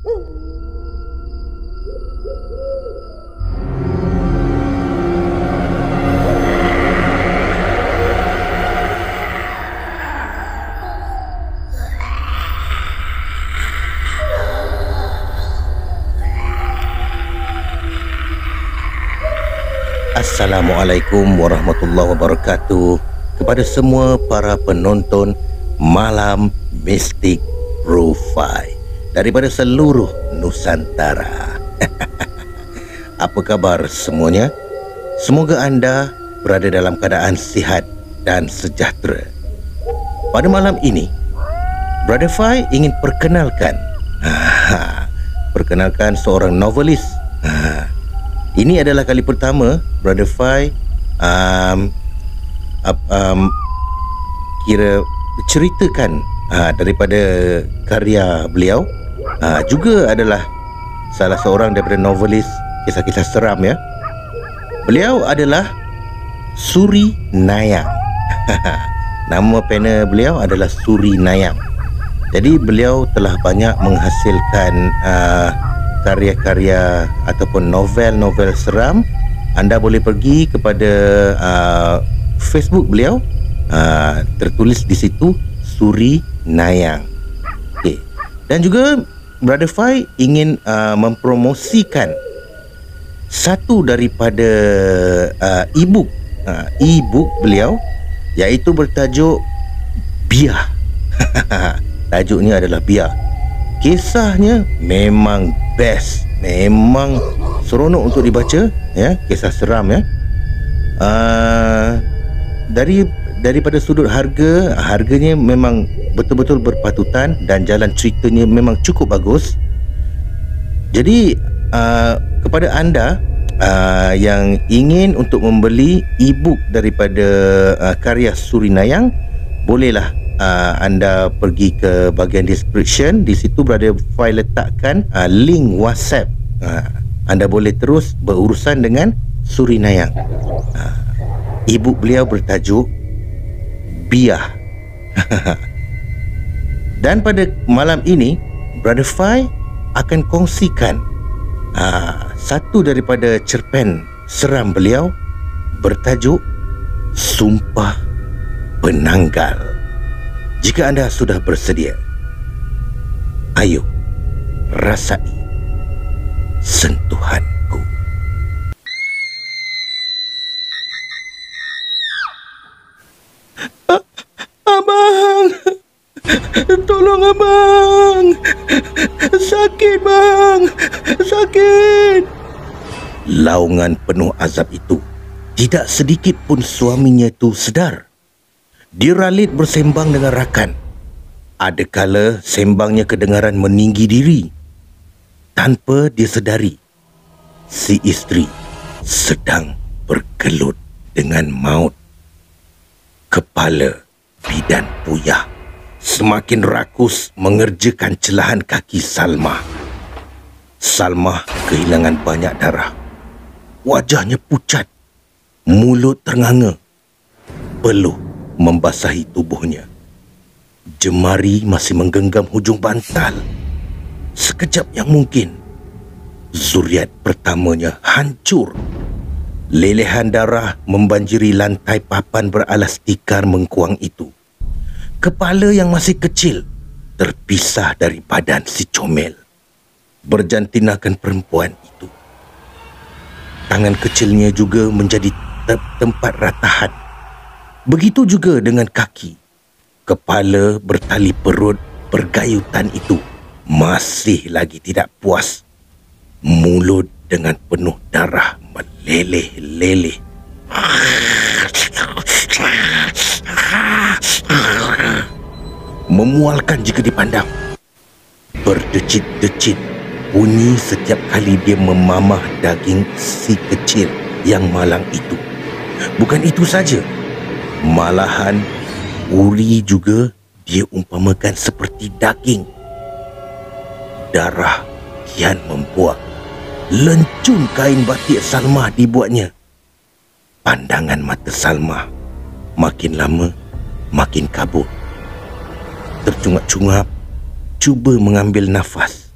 Assalamualaikum warahmatullahi wabarakatuh kepada semua para penonton Malam Mistik Rufai daripada seluruh Nusantara. Apa kabar semuanya? Semoga anda berada dalam keadaan sihat dan sejahtera. Pada malam ini, Brother Fai ingin perkenalkan seorang novelis. Ini adalah kali pertama Brother Fai kira ceritakan daripada karya beliau. Juga adalah salah seorang daripada novelis kisah-kisah seram ya. Beliau adalah Suri Nayang. Nama panel beliau adalah Suri Nayang. Jadi beliau telah banyak menghasilkan karya-karya ataupun novel-novel seram. Anda boleh pergi kepada Facebook beliau, tertulis di situ Suri Nayang. Okay. Dan juga Brother Fai ingin mempromosikan satu daripada e-book beliau, iaitu bertajuk Biah. Tajuknya adalah Biah. Kisahnya memang best, memang seronok untuk dibaca ya, kisah seram ya. Daripada sudut harganya memang betul-betul berpatutan dan jalan ceritanya memang cukup bagus. Jadi kepada anda yang ingin untuk membeli e-book daripada karya Suri Nayang, bolehlah anda pergi ke bahagian description. Di situ Brother Fai letakkan link WhatsApp. Anda boleh terus berurusan dengan Suri Nayang. E-book beliau bertajuk Biah. Dan pada malam ini Brother Fai akan kongsikan satu daripada cerpen seram beliau bertajuk Sumpah Penanggal. Jika anda sudah bersedia, ayo rasai sentuhanku. Abang, tolong abang, sakit bang, sakit. Laungan penuh azab itu, tidak sedikit pun suaminya itu sedar. Dia ralit bersembang dengan rakan. Ada kala sembangnya kedengaran meninggi diri. Tanpa dia sedari, si isteri sedang bergelut dengan maut. Kepala bidan puyah semakin rakus mengerjakan celahan kaki Salmah. Salmah kehilangan banyak darah. Wajahnya pucat, mulut ternganga, peluh membasahi tubuhnya. Jemari masih menggenggam hujung bantal. Sekejap yang mungkin, zuriat pertamanya hancur. Lelehan darah membanjiri lantai papan beralas tikar mengkuang itu. Kepala yang masih kecil terpisah dari badan si comel, berjantinakan perempuan itu. Tangan kecilnya juga menjadi tempat ratahan. Begitu juga dengan kaki. Kepala bertali perut bergayutan itu masih lagi tidak puas. Mulut dengan penuh darah meleleh-leleh. Memualkan jika dipandang. Berdecit-decit bunyi setiap kali dia memamah daging si kecil yang malang itu. Bukan itu saja, malahan uri juga dia umpamakan seperti daging. Darah kian membuak. Lencun kain batik Salmah dibuatnya. Pandangan mata Salmah makin lama makin kabut. Tercungap-cungap cuba mengambil nafas.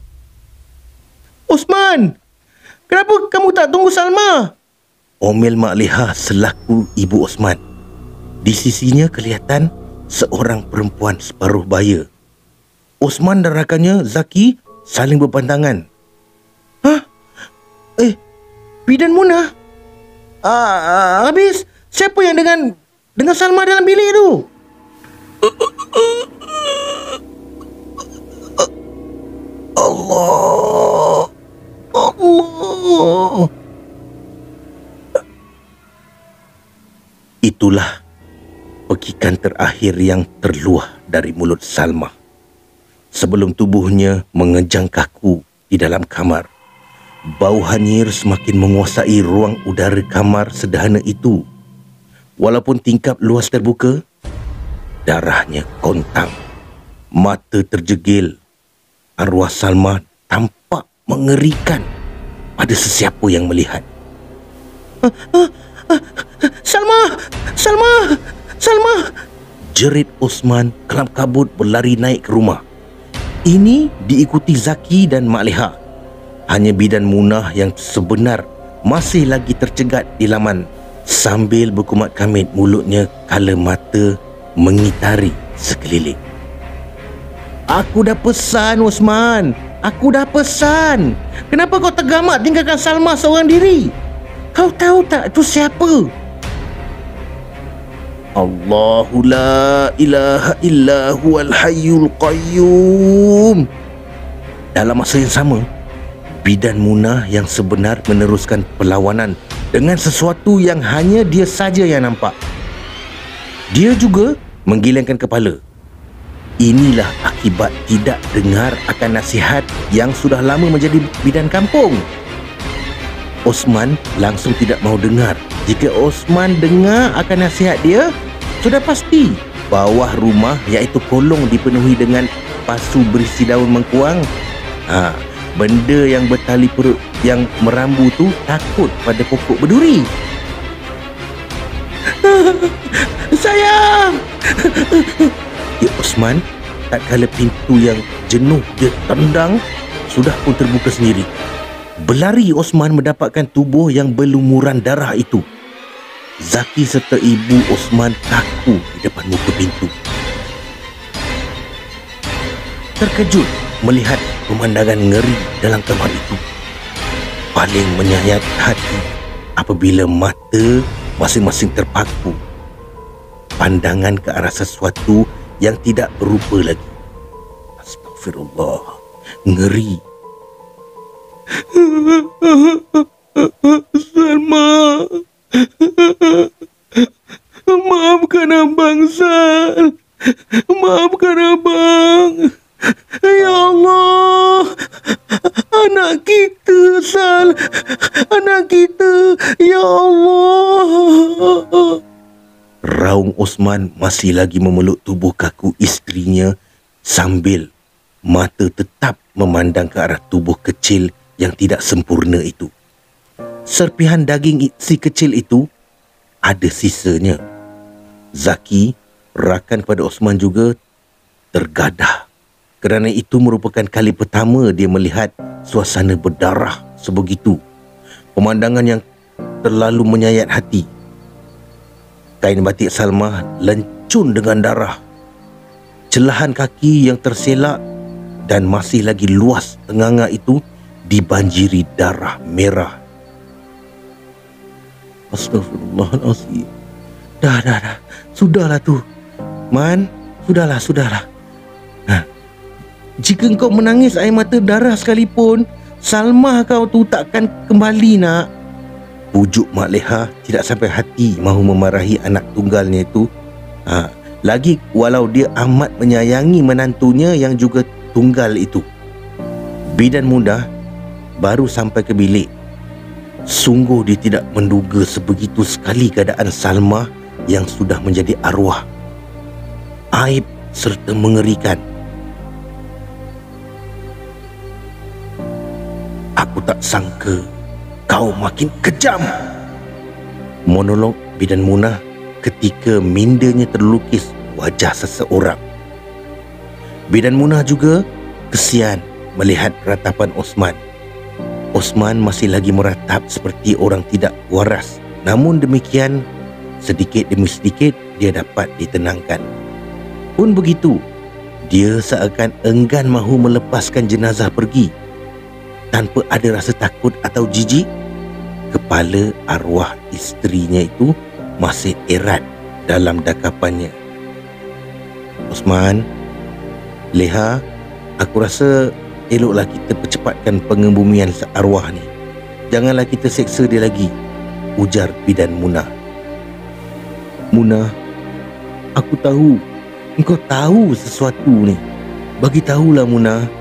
Osman, kenapa kamu tak tunggu Salma? Omel Mak Leha selaku ibu Osman. Di sisinya kelihatan seorang perempuan separuh baya. Osman dan rakannya Zaki saling berpandangan. Hah? Bidan Munah? Habis siapa yang dengan Salma dalam bilik tu? Allah. Itulah pekikan terakhir yang terluah dari mulut Salma sebelum tubuhnya mengejang kaku di dalam kamar. Bau hanyir semakin menguasai ruang udara kamar sederhana itu. Walaupun tingkap luas terbuka, darahnya kontang, mata terjegil. Arwah Salma tampak mengerikan pada sesiapa yang melihat. Salma! Salma! Salma! Jerit Osman kelam kabut berlari naik ke rumah. Ini diikuti Zaki dan Mak Leha. Hanya bidan Munah yang sebenar masih lagi tercegat di laman sambil berkumat kamit mulutnya kala mata mengitari sekeliling. Aku dah pesan, Osman. Aku dah pesan. Kenapa kau tergamak tinggalkan Salma seorang diri? Kau tahu tak itu siapa? Allahu la ilaha illa huwal hayyul qayyum. Dalam masa yang sama, bidan Munah yang sebenar meneruskan perlawanan dengan sesuatu yang hanya dia saja yang nampak. Dia juga menggilingkan kepala. Inilah akibat tidak dengar akan nasihat yang sudah lama menjadi bidan kampung. Osman langsung tidak mahu dengar. Jika Osman dengar akan nasihat dia, sudah pasti bawah rumah iaitu kolong dipenuhi dengan pasu berisi daun mengkuang. Benda yang bertali perut yang merambu tu takut pada pokok berduri. Sayang! Ya Osman, tak kala pintu yang jenuh dia tendang sudah pun terbuka sendiri. Berlari Osman mendapatkan tubuh yang berlumuran darah itu. Zaki serta ibu Osman kaku di depan muka pintu. Terkejut melihat pemandangan ngeri dalam kamar itu. Paling menyayat hati apabila mata masing-masing terpaku. Pandangan ke arah sesuatu yang tidak berupa lagi. Astagfirullah. Ngeri. Salma. Maafkan abang, Sal. Maafkan abang. Ya Allah. Anak kita, Sal. Anak kita. Ya Allah. Raung Osman masih lagi memeluk tubuh kaku isterinya sambil mata tetap memandang ke arah tubuh kecil yang tidak sempurna itu. Serpihan daging si kecil itu ada sisanya. Zaki, rakan kepada Osman juga tergadah kerana itu merupakan kali pertama dia melihat suasana berdarah sebegitu. Pemandangan yang terlalu menyayat hati. Kain batik Salma lencun dengan darah. Celahan kaki yang terselak dan masih lagi luas tenganga itu dibanjiri darah merah. Astagfirullahaladzim. Dah. Sudahlah tu. Man, sudahlah. Jika kau menangis air mata darah sekalipun, Salma kau tu takkan kembali, nak. Pujuk Mak Leha tidak sampai hati mahu memarahi anak tunggalnya itu. Lagi walau dia amat menyayangi menantunya yang juga tunggal itu. Bidan Munah baru sampai ke bilik. Sungguh dia tidak menduga sebegitu sekali keadaan Salma yang sudah menjadi arwah. Aib serta mengerikan. Aku tak sangka kau makin kejam. Monolog bidan Munah ketika mindanya terlukis wajah seseorang. Bidan Munah juga kesian melihat keratapan Osman. Osman masih lagi meratap seperti orang tidak waras. Namun demikian, sedikit demi sedikit dia dapat ditenangkan. Pun begitu, dia seakan enggan mahu melepaskan jenazah pergi. Tanpa ada rasa takut atau jijik, kepala arwah isterinya itu masih erat dalam dakapannya. Osman, Leha, aku rasa eloklah kita percepatkan pengebumian arwah ni. Janganlah kita seksa dia lagi, ujar bidan Munah. Munah, aku tahu engkau tahu sesuatu ni. Bagi tahulah Munah.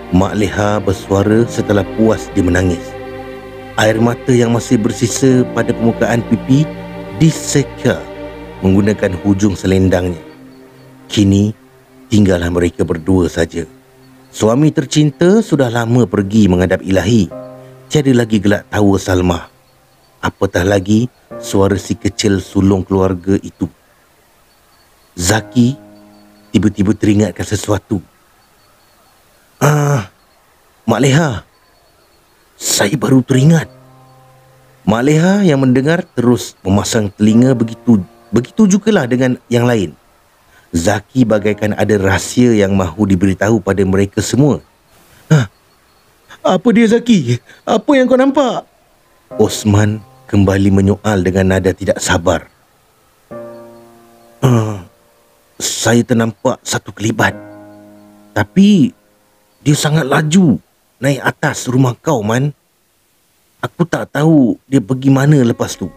Mak Leha bersuara setelah puas dia menangis. Air mata yang masih bersisa pada permukaan pipi diseka menggunakan hujung selendangnya. Kini tinggallah mereka berdua saja. Suami tercinta sudah lama pergi menghadap ilahi. Tiada lagi gelak tawa Salmah. Apatah lagi suara si kecil sulung keluarga itu. Zaki tiba-tiba teringatkan sesuatu. Mak Leha, saya baru teringat. Mak Leha yang mendengar terus memasang telinga. Begitu jugalah dengan yang lain. Zaki bagaikan ada rahsia yang mahu diberitahu pada mereka semua. Apa dia Zaki? Apa yang kau nampak? Osman kembali menyoal dengan nada tidak sabar. Saya ternampak satu kelibat. Tapi dia sangat laju naik atas rumah kau, Man. Aku tak tahu dia pergi mana lepas tu.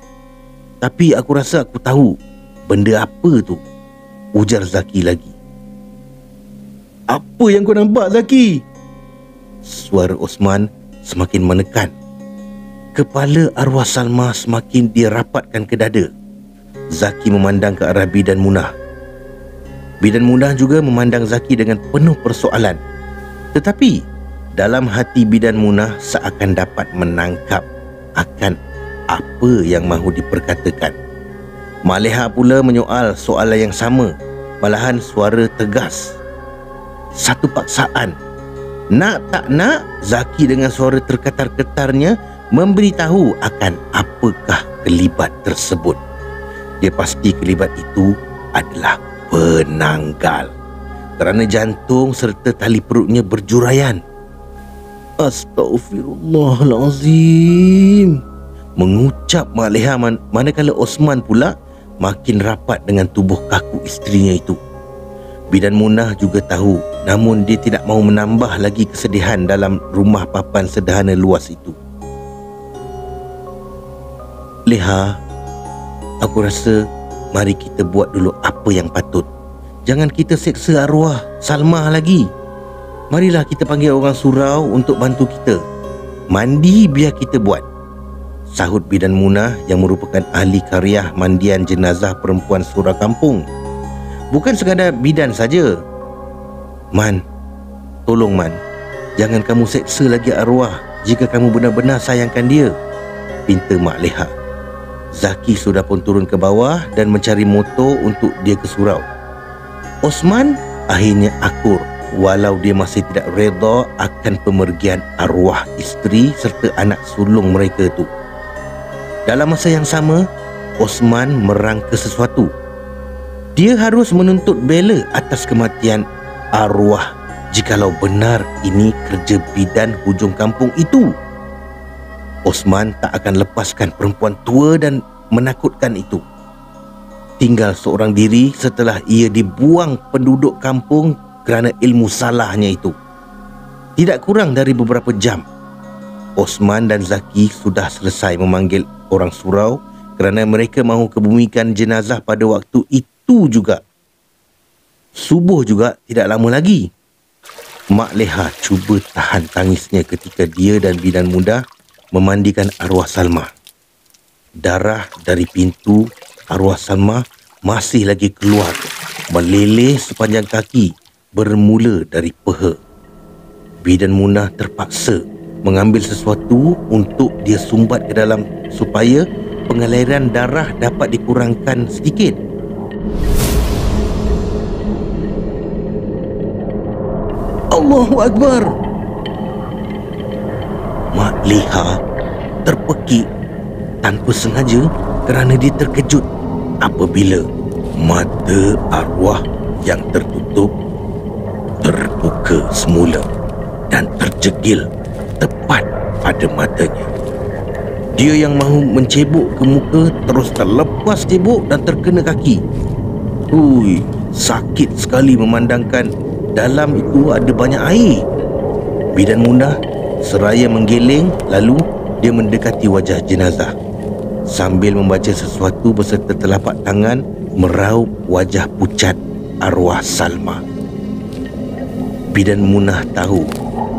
Tapi aku rasa aku tahu benda apa tu, ujar Zaki lagi. Apa yang kau nampak, Zaki? Suara Osman semakin menekan. Kepala arwah Salmah semakin dia rapatkan ke dada. Zaki memandang ke arah bidan Munah. Bidan Munah juga memandang Zaki dengan penuh persoalan. Tetapi dalam hati bidan Munah seakan dapat menangkap akan apa yang mahu diperkatakan. Mak Leha pula menyoal soalan yang sama, malahan suara tegas. Satu paksaan. Nak tak nak, Zaki dengan suara terkatar-ketarnya memberitahu akan apakah kelibat tersebut. Dia pasti kelibat itu adalah penanggal, kerana jantung serta tali perutnya berjuraian. Astaghfirullahalazim, mengucap Mak Leha manakala Osman pula makin rapat dengan tubuh kaku isterinya itu. Bidan Munah juga tahu, namun dia tidak mahu menambah lagi kesedihan dalam rumah papan sederhana luas itu. Leha, aku rasa mari kita buat dulu apa yang patut. Jangan kita seksa arwah Salmah lagi. Marilah kita panggil orang surau untuk bantu kita. Mandi biar kita buat, sahut bidan Munah yang merupakan ahli karyah mandian jenazah perempuan surau kampung. Bukan sekadar bidan saja. Man, tolong Man, jangan kamu seksa lagi arwah jika kamu benar-benar sayangkan dia, pinta Mak Leha. Zaki sudah pun turun ke bawah dan mencari motor untuk dia ke surau. Osman akhirnya akur, walau dia masih tidak reda akan pemergian arwah isteri serta anak sulung mereka itu. Dalam masa yang sama, Osman merangka sesuatu. Dia harus menuntut bela atas kematian arwah jikalau benar ini kerja bidan hujung kampung itu. Osman tak akan lepaskan perempuan tua dan menakutkan itu. Tinggal seorang diri setelah ia dibuang penduduk kampung kerana ilmu salahnya itu. Tidak kurang dari beberapa jam, Osman dan Zaki sudah selesai memanggil orang surau kerana mereka mahu kebumikan jenazah pada waktu itu juga. Subuh juga tidak lama lagi. Mak Leha cuba tahan tangisnya ketika dia dan bidan muda memandikan arwah Salmah. Darah dari pintu arwah Salmah masih lagi keluar, meleleh sepanjang kaki bermula dari peha. Bidan Munah terpaksa mengambil sesuatu untuk dia sumbat ke dalam supaya pengaliran darah dapat dikurangkan sedikit. Allahu Akbar. Mak Leha terpekik tanpa sengaja kerana dia terkejut apabila mata arwah yang tertutup terbuka semula dan terjegil tepat pada matanya. Dia yang mahu mencebok ke muka terus terlepas cebok dan terkena kaki. Hui, sakit sekali memandangkan dalam itu ada banyak air. Bidan Munah seraya menggeleng, lalu dia mendekati wajah jenazah sambil membaca sesuatu beserta telapak tangan meraup wajah pucat arwah Salma. Bidan Munah tahu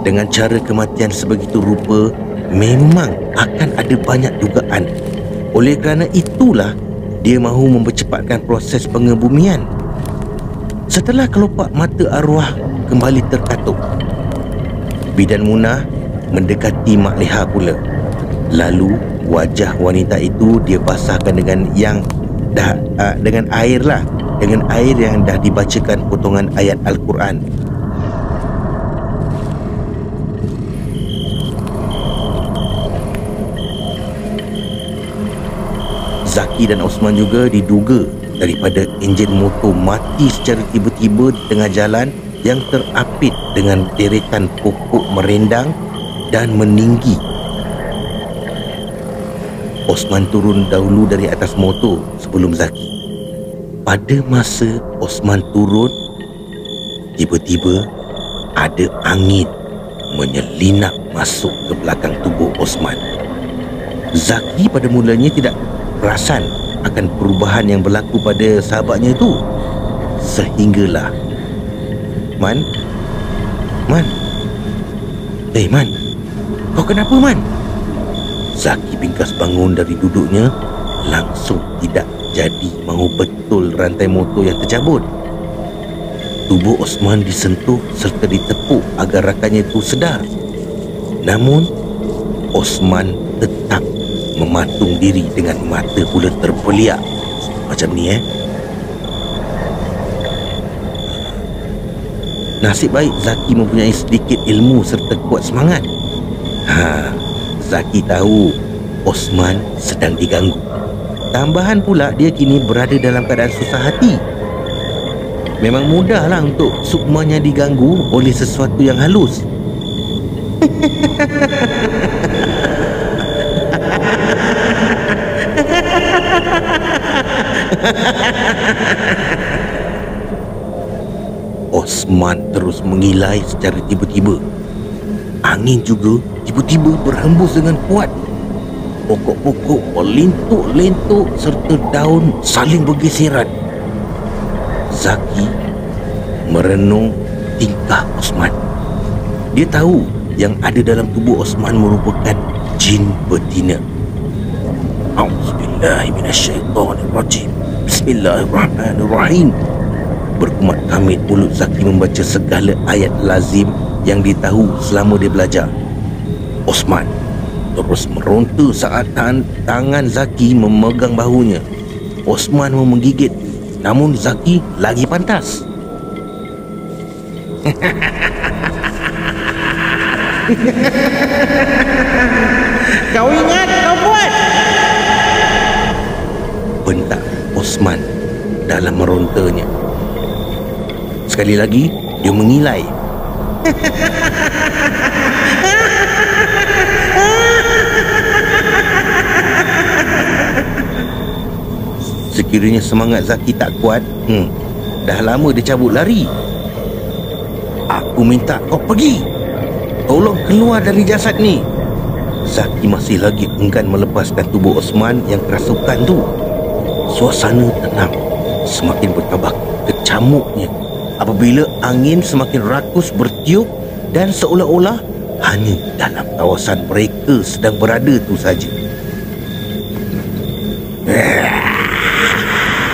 dengan cara kematian sebegitu rupa memang akan ada banyak dugaan. Oleh kerana itulah dia mahu mempercepatkan proses pengebumian. Setelah kelopak mata arwah kembali terkatup, Bidan Munah mendekati Mak Leha pula. Lalu wajah wanita itu dia basahkan dengan dengan air lah, dengan air yang dah dibacakan potongan ayat Al-Quran. Zaki dan Osman juga diduga daripada enjin motor mati secara tiba-tiba di tengah jalan yang terapit dengan deretan pokok merendang dan meninggi. Osman turun dahulu dari atas motor sebelum Zaki. Pada masa Osman turun, tiba-tiba ada angin menyelinap masuk ke belakang tubuh Osman. Zaki pada mulanya tidak perasan akan perubahan yang berlaku pada sahabatnya itu, sehinggalah Man, kau kenapa, Man? Zaki bingkas bangun dari duduknya, langsung tidak jadi mahu betul rantai motor yang tercabut. Tubuh Osman disentuh serta ditepuk agar rakannya itu sedar. Namun Osman tetap mematung diri dengan mata pula terbeliak macam ni. Nasib baik Zaki mempunyai sedikit ilmu serta kuat semangat. Zaki tahu Osman sedang diganggu. Tambahan pula dia kini berada dalam keadaan susah hati. Memang mudahlah untuk sukmanya diganggu oleh sesuatu yang halus. Osman terus mengilai secara tiba-tiba. Angin juga tiba-tiba berhembus dengan kuat. Pokok-pokok melintuk-lintuk serta daun saling bergeseran. Zaki merenung tingkah Osman. Dia tahu yang ada dalam tubuh Osman merupakan jin betina. A'udzubillahiminasyaitanirrajim. Bismillahirrahmanirrahim. Berkumat kamit mulut Zaki membaca segala ayat lazim yang dia tahu selama dia belajar. Osman terus meronta saat tangan Zaki memegang bahunya. Osman mau menggigit, namun Zaki lagi pantas. Kau ingat, kau buat. Bentak Osman dalam merontanya. Sekali lagi dia mengilai. Sekiranya semangat Zaki tak kuat, dah lama dia cabut lari. Aku minta kau pergi. Tolong keluar dari jasad ni. Zaki masih lagi enggan melepaskan tubuh Osman yang kerasukan tu. Suasana tenang semakin bertambah kecamuknya apabila angin semakin rakus bertiup dan seolah-olah hanya dalam kawasan mereka sedang berada tu saja.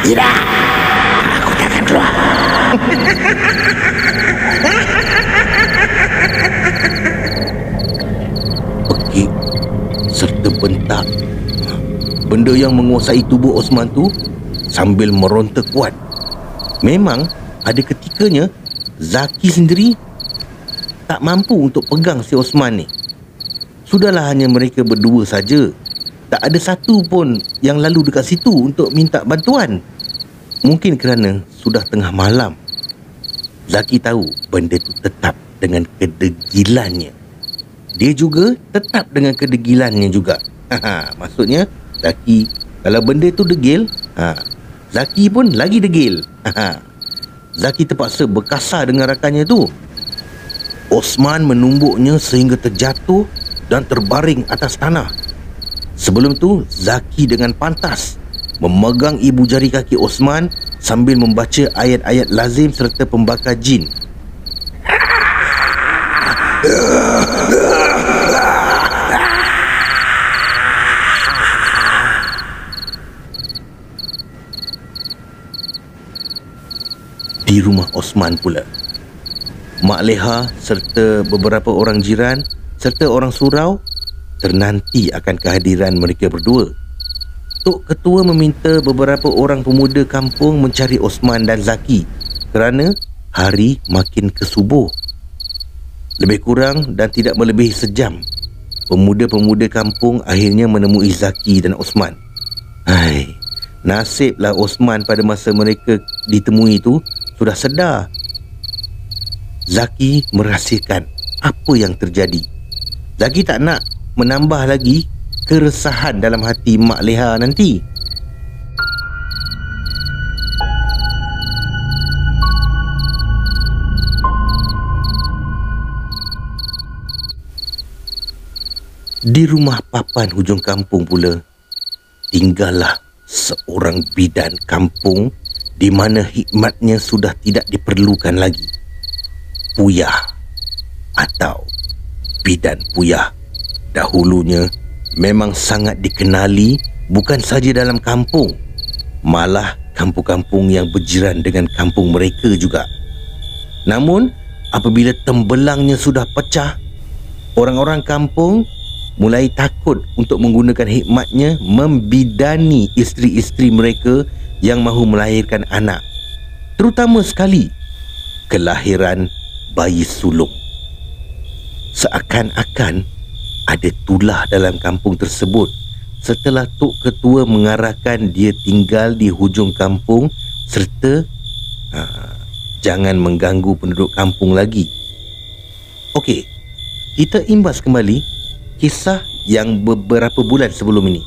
Tidak, aku takkan keluar. Pekik serta bentak benda yang menguasai tubuh Osman tu sambil meronta kuat. Memang ada ketikanya Zaki sendiri tak mampu untuk pegang si Osman ni. Sudahlah, hanya mereka berdua saja. Tak ada satu pun yang lalu dekat situ untuk minta bantuan. Mungkin kerana sudah tengah malam. Zaki tahu benda tu tetap dengan kedegilannya. Dia juga tetap dengan kedegilannya juga. Maksudnya Zaki, kalau benda tu degil, Zaki pun lagi degil. Zaki terpaksa berkasar dengan rakannya tu. Osman menumbuknya sehingga terjatuh dan terbaring atas tanah. Sebelum tu, Zaki dengan pantas memegang ibu jari kaki Osman sambil membaca ayat-ayat lazim serta pembakar jin. Di rumah Osman pula, Mak Leha serta beberapa orang jiran serta orang surau ternanti akan kehadiran mereka berdua. Tok Ketua meminta beberapa orang pemuda kampung mencari Osman dan Zaki kerana hari makin kesubuh. Lebih kurang dan tidak melebihi sejam, pemuda-pemuda kampung akhirnya menemui Zaki dan Osman. Nasiblah Osman pada masa mereka ditemui itu sudah sedar. Zaki merahsiakan apa yang terjadi. Zaki tak nak menambah lagi keresahan dalam hati Mak Leha nanti. Di rumah papan hujung kampung pula, tinggallah seorang bidan kampung di mana hikmatnya sudah tidak diperlukan lagi. Puyah atau bidan Puyah dahulunya memang sangat dikenali bukan saja dalam kampung, malah kampung-kampung yang berjiran dengan kampung mereka juga. Namun apabila tembelangnya sudah pecah, orang-orang kampung mulai takut untuk menggunakan hikmatnya membidani isteri-isteri mereka yang mahu melahirkan anak, terutama sekali kelahiran bayi sulung. Seakan-akan ada tulah dalam kampung tersebut setelah Tok Ketua mengarahkan dia tinggal di hujung kampung serta jangan mengganggu penduduk kampung lagi. Okey, kita imbas kembali kisah yang beberapa bulan sebelum ini.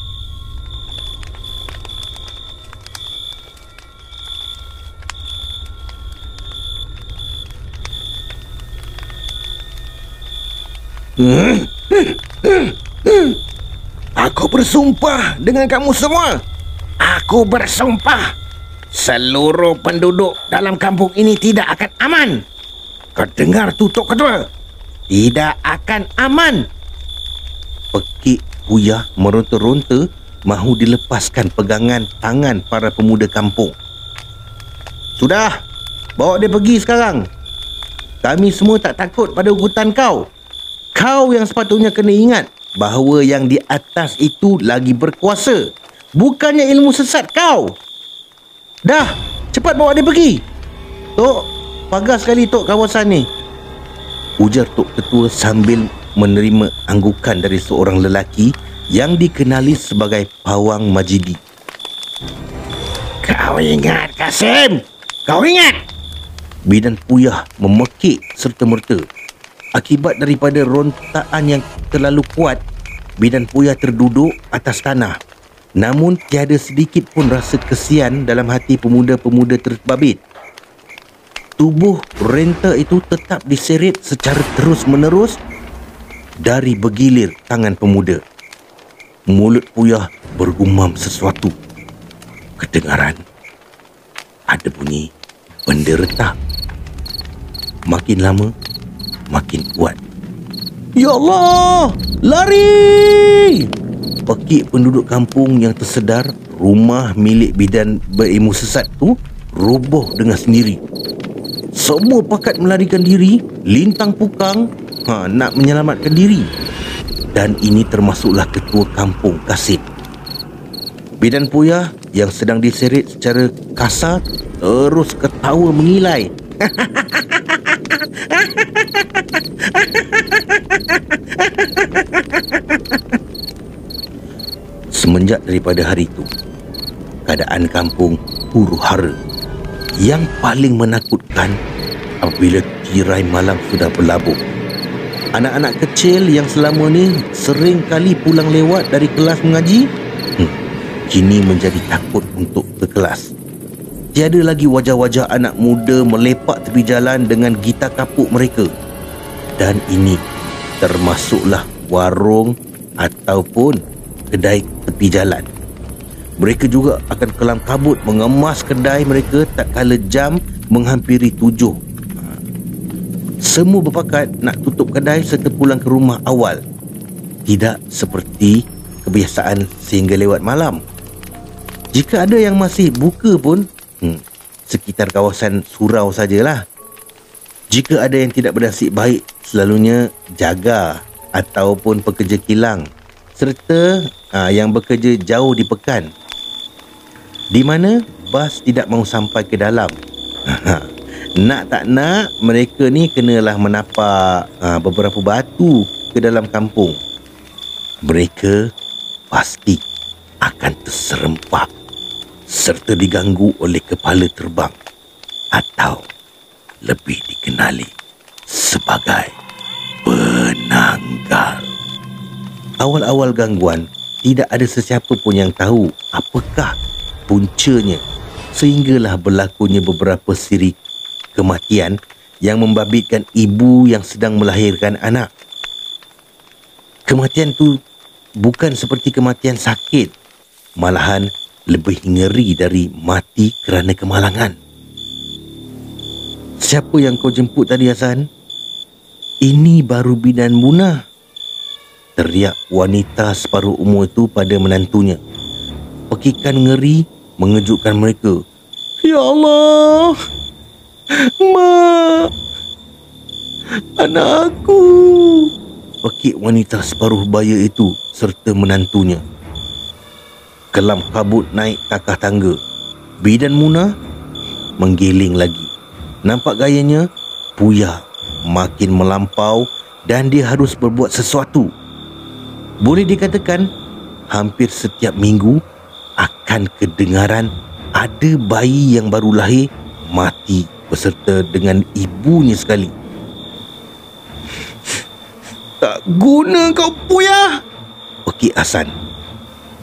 Aku bersumpah dengan kamu semua. Aku bersumpah seluruh penduduk dalam kampung ini tidak akan aman. Kau dengar tu, Tok Ketua? Tidak akan aman. Pekik Puyah meronta-ronta mahu dilepaskan pegangan tangan para pemuda kampung. Sudah, bawa dia pergi sekarang. Kami semua tak takut pada ugutan kau. Kau yang sepatutnya kena ingat bahawa yang di atas itu lagi berkuasa, bukannya ilmu sesat kau. Dah, cepat bawa dia pergi. Tok, pagar sekali Tok kawasan ni, ujar Tok Ketua sambil menerima anggukan dari seorang lelaki yang dikenali sebagai Pawang Majidi. Kau ingat, Kasim? Kau ingat? Bidan Puyah memekik serta-merta. Akibat daripada rontaan yang terlalu kuat, Bidan Puyah terduduk atas tanah. Namun tiada sedikit pun rasa kesian dalam hati pemuda-pemuda terbabit. Tubuh renta itu tetap diseret secara terus-menerus dari bergilir tangan pemuda. Mulut Puyah bergumam sesuatu. Kedengaran ada bunyi benda retak. Makin lama makin kuat. Ya Allah, lari! Pekik penduduk kampung yang tersedar rumah milik bidan berilmu sesat tu roboh dengan sendiri. Semua pakat melarikan diri, lintang pukang nak menyelamatkan diri. Dan ini termasuklah ketua kampung, Kasim. Bidan Puyah yang sedang diseret secara kasar terus ketawa mengilai. Semenjak daripada hari itu, keadaan kampung huru-hara. Yang paling menakutkan apabila tirai malam sudah berlabuh. Anak-anak kecil yang selama ni sering kali pulang lewat dari kelas mengaji, kini menjadi takut untuk ke kelas. Tiada lagi wajah-wajah anak muda melepak tepi jalan dengan gitar kapuk mereka. Dan ini termasuklah warung ataupun kedai tepi jalan. Mereka juga akan kelam kabut mengemas kedai mereka tak kala jam menghampiri 7. Semua berpakat nak tutup kedai serta pulang ke rumah awal. Tidak seperti kebiasaan sehingga lewat malam. Jika ada yang masih buka pun, sekitar kawasan surau sajalah. Jika ada yang tidak bernasib baik, selalunya jaga ataupun pekerja kilang, serta yang bekerja jauh di pekan, di mana bas tidak mahu sampai ke dalam. Nak tak nak, mereka ni kenalah menapak beberapa batu ke dalam kampung. Mereka pasti akan terserempak serta diganggu oleh kepala terbang atau lebih dikenali sebagai penanggal. Awal-awal gangguan, tidak ada sesiapa pun yang tahu apakah puncanya sehinggalah berlakunya beberapa siri kematian yang membabitkan ibu yang sedang melahirkan anak. Kematian tu bukan seperti kematian sakit, malahan lebih ngeri dari mati kerana kemalangan. Siapa yang kau jemput tadi, Hasan? Ini baru bidan Munah, teriak wanita separuh umur itu pada menantunya. Pekikan ngeri mengejutkan mereka. Ya Allah, Mak, anak aku, pekik wanita separuh baya itu serta menantunya. Kelam kabut naik takah tangga. Bidan Munah menggiling lagi. Nampak gayanya puyah, makin melampau dan dia harus berbuat sesuatu. Boleh dikatakan hampir setiap minggu akan kedengaran ada bayi yang baru lahir mati beserta dengan ibunya sekali. Tak guna kau puyah, pekik Hasan.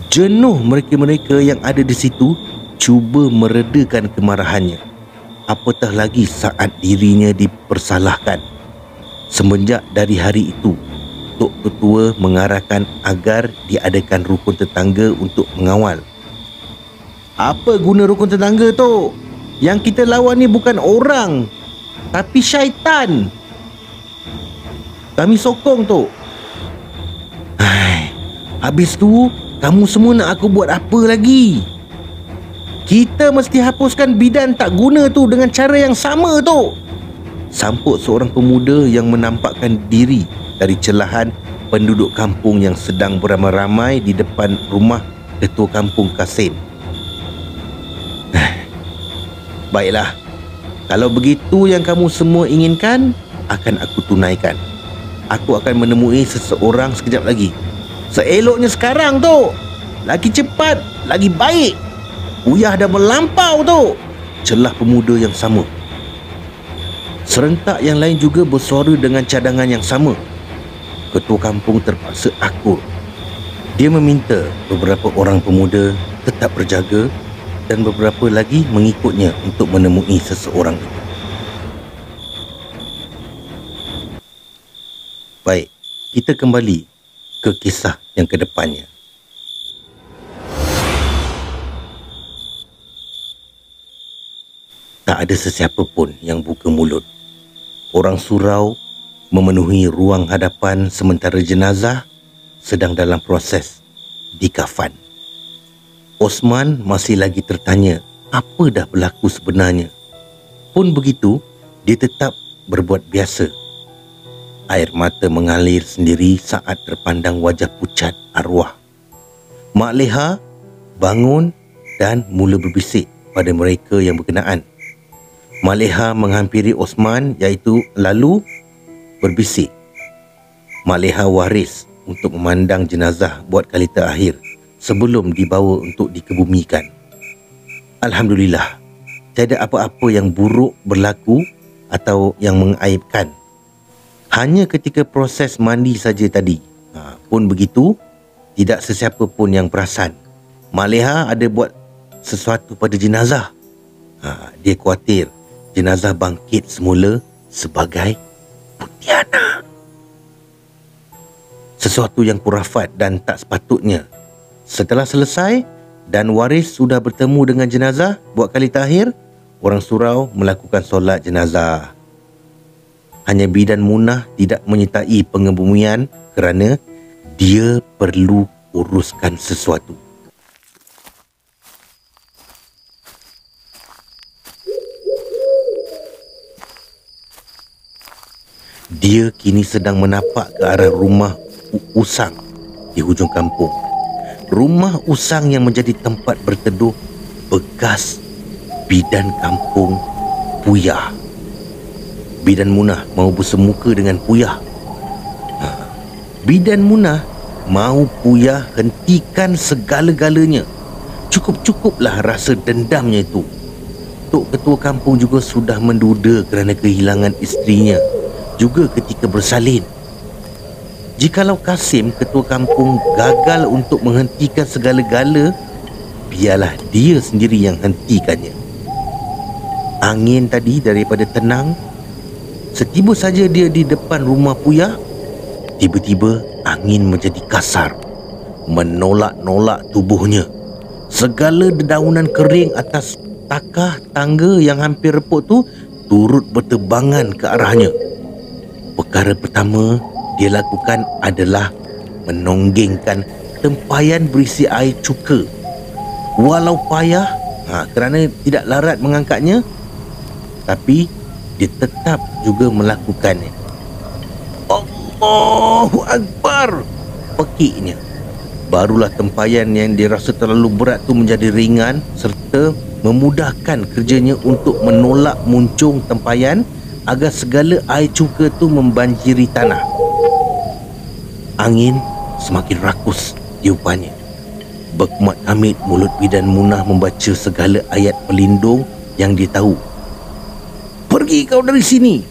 Jenuh mereka-mereka yang ada di situ cuba meredakan kemarahannya. Apatah lagi saat dirinya dipersalahkan. Semenjak dari hari itu, Tok Ketua mengarahkan agar diadakan rukun tetangga untuk mengawal. Apa guna rukun tetangga, Tok? Yang kita lawan ni bukan orang, tapi syaitan. Kami sokong, Tok. Habis tu, kamu semua nak aku buat apa lagi? Kita mesti hapuskan bidan tak guna tu dengan cara yang sama, Tok. Sampuk seorang pemuda yang menampakkan diri dari celahan penduduk kampung yang sedang beramai-ramai di depan rumah Ketua Kampung Kasim. Baiklah, kalau begitu yang kamu semua inginkan, akan aku tunaikan. Aku akan menemui seseorang sekejap lagi. Seeloknya sekarang, Tok. Lagi cepat, lagi baik. Uyah dah melampau, Tok, celah pemuda yang sama. Serentak yang lain juga bersuara dengan cadangan yang sama. Ketua kampung terpaksa akur. Dia meminta beberapa orang pemuda tetap berjaga dan beberapa lagi mengikutnya untuk menemui seseorang itu. Baik, kita kembali ke kisah yang kedepannya. Tak ada sesiapa pun yang buka mulut. Orang surau memenuhi ruang hadapan sementara jenazah sedang dalam proses dikafan. Osman masih lagi tertanya apa dah berlaku sebenarnya. Pun begitu, dia tetap berbuat biasa. Air mata mengalir sendiri saat terpandang wajah pucat arwah. Mak Leha bangun dan mula berbisik pada mereka yang berkenaan. Mak Leha menghampiri Osman iaitu lalu berbisik. Mak Leha waris untuk memandang jenazah buat kali terakhir sebelum dibawa untuk dikebumikan. Alhamdulillah, tiada apa-apa yang buruk berlaku atau yang mengaibkan. Hanya ketika proses mandi saja tadi. Pun begitu, tidak sesiapa pun yang perasan Maleha ada buat sesuatu pada jenazah. Dia khawatir jenazah bangkit semula sebagai Pontianak. Sesuatu yang kurafat dan tak sepatutnya. Setelah selesai dan waris sudah bertemu dengan jenazah buat kali terakhir, orang surau melakukan solat jenazah. Hanya bidan Munah tidak menyertai pengebumian kerana dia perlu uruskan sesuatu. Dia kini sedang menapak ke arah rumah usang di hujung kampung. Rumah usang yang menjadi tempat berteduh bekas bidan kampung Puyah. Bidan Munah mahu bersemuka dengan Puyah. Bidan Munah mahu Puyah hentikan segala-galanya. Cukup-cukuplah rasa dendamnya itu. Tok Ketua Kampung juga sudah menduda kerana kehilangan isterinya juga ketika bersalin. Jikalau Kasim, Ketua Kampung, gagal untuk menghentikan segala-gala, biarlah dia sendiri yang hentikannya. Angin tadi daripada tenang, setiba saja dia di depan rumah Puyah, tiba-tiba angin menjadi kasar, menolak-nolak tubuhnya. Segala dedaunan kering atas takah tangga yang hampir reput tu turut berterbangan ke arahnya. Perkara pertama dia lakukan adalah menonggengkan tempayan berisi air cuka. Walau payah kerana tidak larat mengangkatnya, tapi dia tetap juga melakukannya. Allahu Akbar! Pekiknya. Barulah tempayan yang dirasa terlalu berat tu menjadi ringan serta memudahkan kerjanya untuk menolak muncung tempayan agar segala air cuka tu membanjiri tanah. Angin semakin rakus tiupannya. Berkumat amit mulut bidan Munah membaca segala ayat pelindung yang dia tahu. Pergi kau dari sini.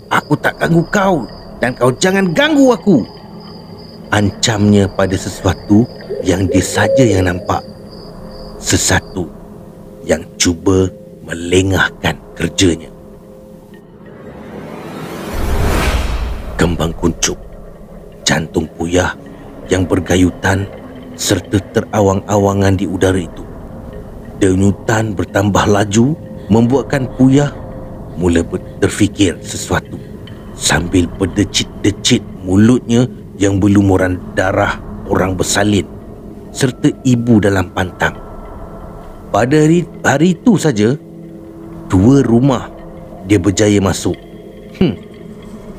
Aku tak ganggu kau dan kau jangan ganggu aku. Ancamnya pada sesuatu yang dia saja yang nampak. Sesuatu yang cuba melengahkan kerjanya. Kembang kuncup, jantung Puyah yang bergayutan serta terawang-awangan di udara itu. Denyutan bertambah laju membuatkan Puyah mula terfikir sesuatu sambil berdecit-decit mulutnya yang berlumuran darah orang bersalin serta ibu dalam pantang. Pada hari itu saja, 2 rumah dia berjaya masuk.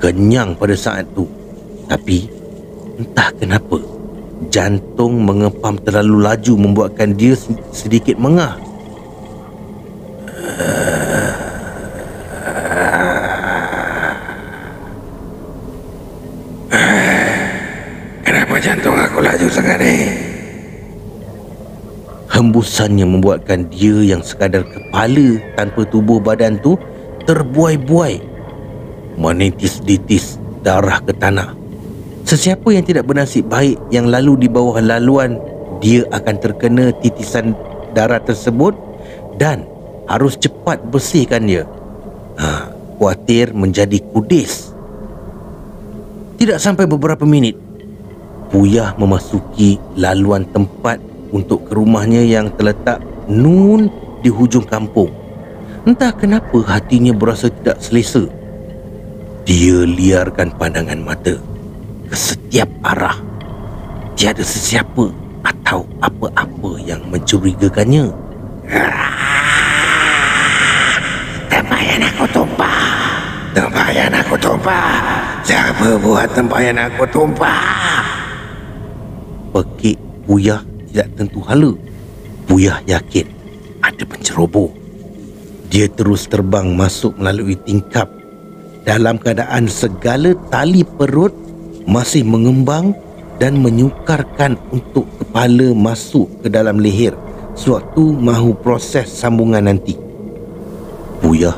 Kenyang pada saat tu. Tapi entah kenapa jantung mengepam terlalu laju membuatkan dia sedikit mengah. Kenapa jantung aku laju sangat ni? Hembusannya membuatkan dia yang sekadar kepala tanpa tubuh badan tu terbuai-buai, menitis-nitis darah ke tanah. Sesiapa yang tidak bernasib baik yang lalu di bawah laluan, dia akan terkena titisan darah tersebut dan harus cepat bersihkan dia. Khawatir menjadi kudis. Tidak sampai beberapa minit, Puyah memasuki laluan tempat untuk ke rumahnya yang terletak nun di hujung kampung. Entah kenapa hatinya berasa tidak selesa. Dia liarkan pandangan mata ke setiap arah. Tiada sesiapa atau apa-apa yang mencurigakannya. Tempayan aku tumpah. Tempayan aku tumpah. Siapa buat tempayan aku tumpah? Pekik Puyah tidak tentu hala. Puyah yakin ada penceroboh. Dia terus terbang masuk melalui tingkap dalam keadaan segala tali perut masih mengembang dan menyukarkan untuk kepala masuk ke dalam leher sewaktu mahu proses sambungan nanti. Buya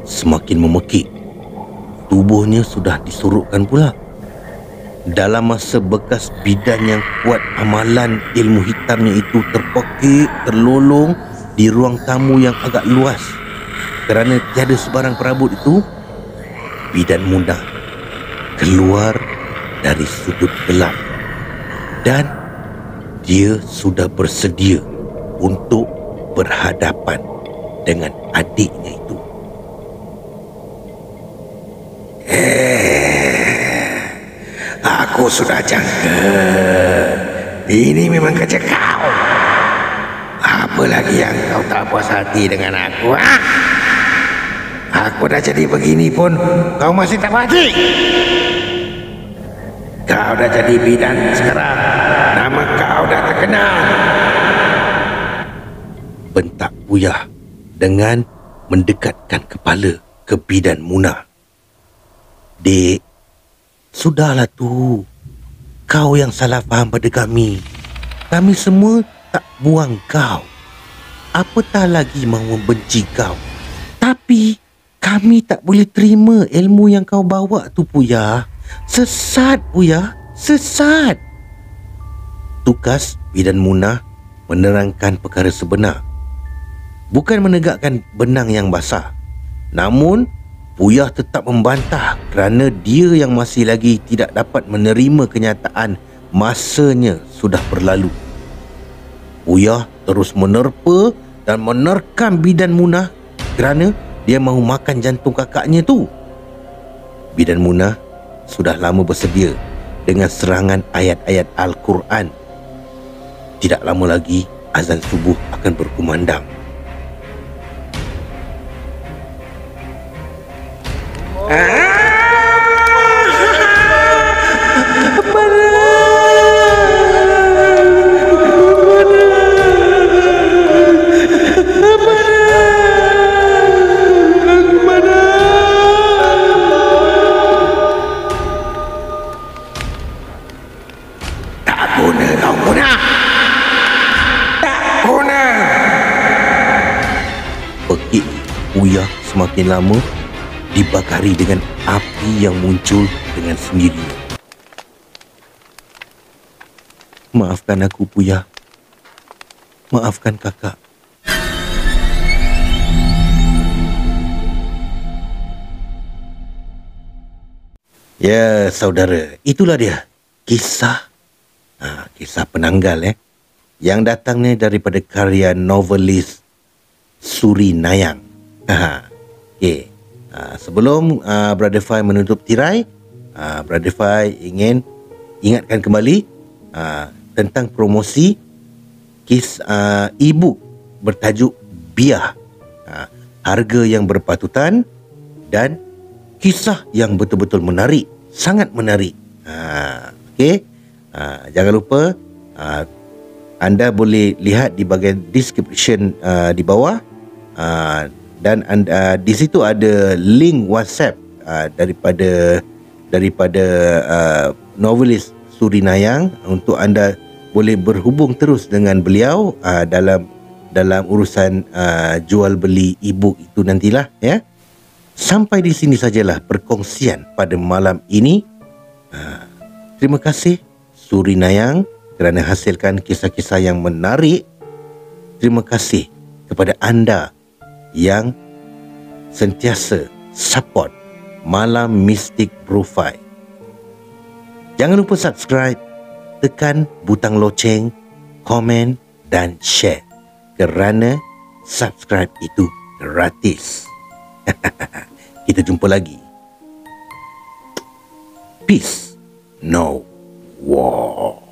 semakin memekik. Tubuhnya sudah disorokkan pula. Dalam masa bekas bidan yang kuat amalan ilmu hitamnya itu terpekik, terlolong di ruang tamu yang agak luas. Kerana tiada sebarang perabot itu, bidan Munah keluar dari sudut gelap dan dia sudah bersedia untuk berhadapan dengan adiknya itu. Aku sudah jangka. Ini memang kerja kau. Apa lagi yang kau tak puas hati dengan aku? Aku dah jadi begini pun kau masih tak puas hati? Kau dah jadi bidan sekarang. Nama kau dah terkenal. Bentak Buya dengan mendekatkan kepala ke bidan Munah. Dek, sudahlah tu. Kau yang salah faham pada kami. Kami semua tak buang kau. Apatah lagi mahu membenci kau. Tapi kami tak boleh terima ilmu yang kau bawa tu, Buya. Sesat, Buya. Sesat. Tugas bidan Munah menerangkan perkara sebenar. Bukan menegakkan benang yang basah. Namun Buya tetap membantah kerana dia yang masih lagi tidak dapat menerima kenyataan masanya sudah berlalu. Buya terus menerpa dan menerkam bidan Munah kerana dia mahu makan jantung kakaknya tu. Bidan Munah sudah lama bersedia dengan serangan ayat-ayat Al-Quran. Tidak lama lagi azan subuh akan berkumandang. Pekik Buya semakin lama dibakari dengan api yang muncul dengan sendirinya. Maafkan aku, Buya. Maafkan kakak. Ya, saudara, itulah dia kisah kisah penanggal yang datangnya daripada karya novelis Suri Nayang. Okey. Sebelum Brother Fai menutup tirai, Brother Fai ingin ingatkan kembali tentang promosi e-book bertajuk Biah. Harga yang berpatutan dan kisah yang betul-betul menarik, sangat menarik. Okey. Jangan lupa anda boleh lihat di bahagian description di bawah, dan di situ ada link WhatsApp daripada novelis Suri Nayang untuk anda boleh berhubung terus dengan beliau dalam urusan jual beli e-book itu nantilah, ya. Sampai di sini sajalah perkongsian pada malam ini. Terima kasih Suri Nayang kerana hasilkan kisah-kisah yang menarik. Terima kasih kepada anda yang sentiasa support Malam Mistik Profile. Jangan lupa subscribe, tekan butang loceng, komen dan share kerana subscribe itu gratis. Kita jumpa lagi. Peace, no war.